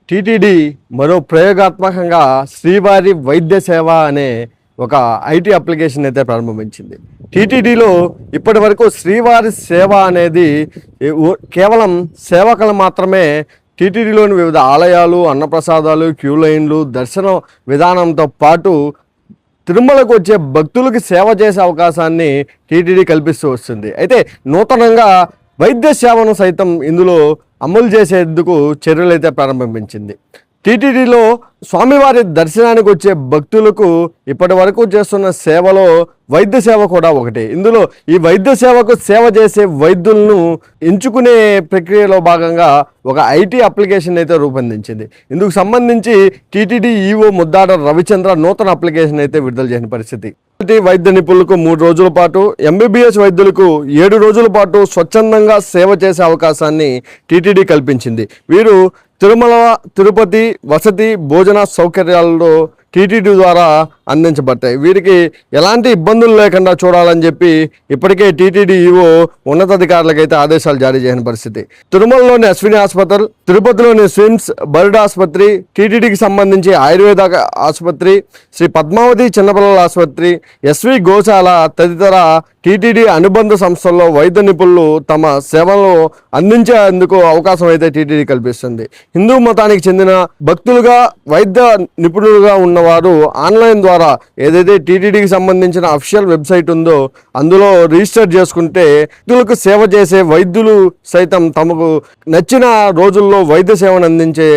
TTD మరో ప్రయోగాత్మకంగా శ్రీవారి వైద్య సేవ అనే ఒక ఐటీ అప్లికేషన్ అయితే ప్రారంభించింది. టీటీడీలో ఇప్పటి వరకు శ్రీవారి సేవ అనేది కేవలం సేవకులు మాత్రమే టీటీడీలోని వివిధ ఆలయాలు, అన్నప్రసాదాలు, క్యూ లైన్లు, దర్శన విధానంతో పాటు తిరుమలకు వచ్చే భక్తులకు సేవ చేసే అవకాశాన్ని టీటీడీ కల్పిస్తూ వస్తుంది. అయితే నూతనంగా వైద్య సేవను సైతం ఇందులో అమలు చేసేందుకు చర్యలు అయితే ప్రారంభించింది. టీటీడీలో స్వామివారి దర్శనానికి వచ్చే భక్తులకు ఇప్పటి వరకు చేస్తున్న సేవలో వైద్య సేవ కూడా ఒకటి. ఇందులో ఈ వైద్య సేవకు సేవ చేసే వైద్యులను ఎంచుకునే ప్రక్రియలో భాగంగా ఒక ఐటీ అప్లికేషన్ అయితే రూపొందించింది. ఇందుకు సంబంధించి టీటీడీ ఈవో ముద్దాడ రవిచంద్ర నూతన అప్లికేషన్ అయితే విడుదల చేసిన పరిస్థితి. వైద్య నిపుణులకు 3 రోజుల పాటు, ఎంబీబీఎస్ వైద్యులకు 7 రోజుల పాటు స్వచ్ఛందంగా సేవ చేసే అవకాశాన్ని టీటీడీ కల్పించింది. వీరు తిరుమల, తిరుపతి వసతి భోజన సౌకర్యాలలో టీటీడీ ద్వారా అందించబడతాయి. వీరికి ఎలాంటి ఇబ్బందులు లేకుండా చూడాలని చెప్పి ఇప్పటికే టీటీడీ ఈవో ఉన్నతాధికారులకైతే ఆదేశాలు జారీ చేసిన పరిస్థితి. తిరుమలలోని అశ్విని ఆసుపత్రి, తిరుపతిలోని స్విమ్స్ బర్డ్ ఆసుపత్రి, టీటీడీకి సంబంధించి ఆయుర్వేద ఆసుపత్రి, శ్రీ పద్మావతి చిన్నపిల్లల ఆసుపత్రి, ఎస్వి గోశాల తదితర టీటీడీ అనుబంధ సంస్థల్లో వైద్య నిపుణులు తమ సేవలను అందించేందుకు అవకాశం అయితే టీటీడీ కల్పిస్తుంది. హిందూ మతానికి చెందిన భక్తులుగా, వైద్య నిపుణులుగా ఉన్నవారు ఆన్లైన్ ద్వారా ఏదైతే టీటీడీకి సంబంధించిన అఫీషియల్ వెబ్సైట్ ఉందో అందులో రిజిస్టర్ చేసుకుంటే భక్తులకు సేవ చేసే వైద్యులు సైతం తమకు నచ్చిన రోజుల్లో వైద్య సేవను అందించే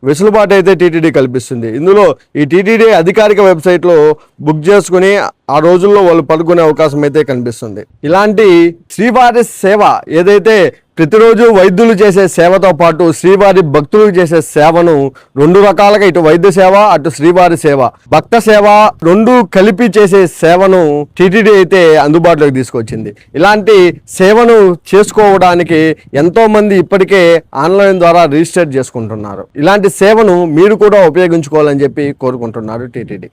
వెసులుబాటు అయితే టీటీడీ కల్పిస్తుంది. ఇందులో ఈ టీటీడీ అధికారిక వెబ్సైట్లో బుక్ చేసుకుని ఆ రోజుల్లో వాళ్ళు పడుకునే అవకాశం అయితే కనిపిస్తుంది. ఇలాంటి శ్రీవారి సేవ ఏదైతే ప్రతిరోజు వైద్యులు చేసే సేవతో పాటు శ్రీవారి భక్తులకు చేసే సేవను 2 రకాలుగా, ఇటు వైద్య సేవ అటు శ్రీవారి సేవ, భక్త సేవ 2 కలిపి చేసే సేవను టీటీడీ అయితే అందుబాటులోకి తీసుకొచ్చింది. ఇలాంటి సేవను చేసుకోవడానికి ఎంతో మంది ఇప్పటికే ఆన్లైన్ ద్వారా రిజిస్టర్ చేసుకుంటున్నారు. ఇలాంటి సేవను మీరు కూడా ఉపయోగించుకోవాలని చెప్పి కోరుకుంటున్నారు టీటీడీ.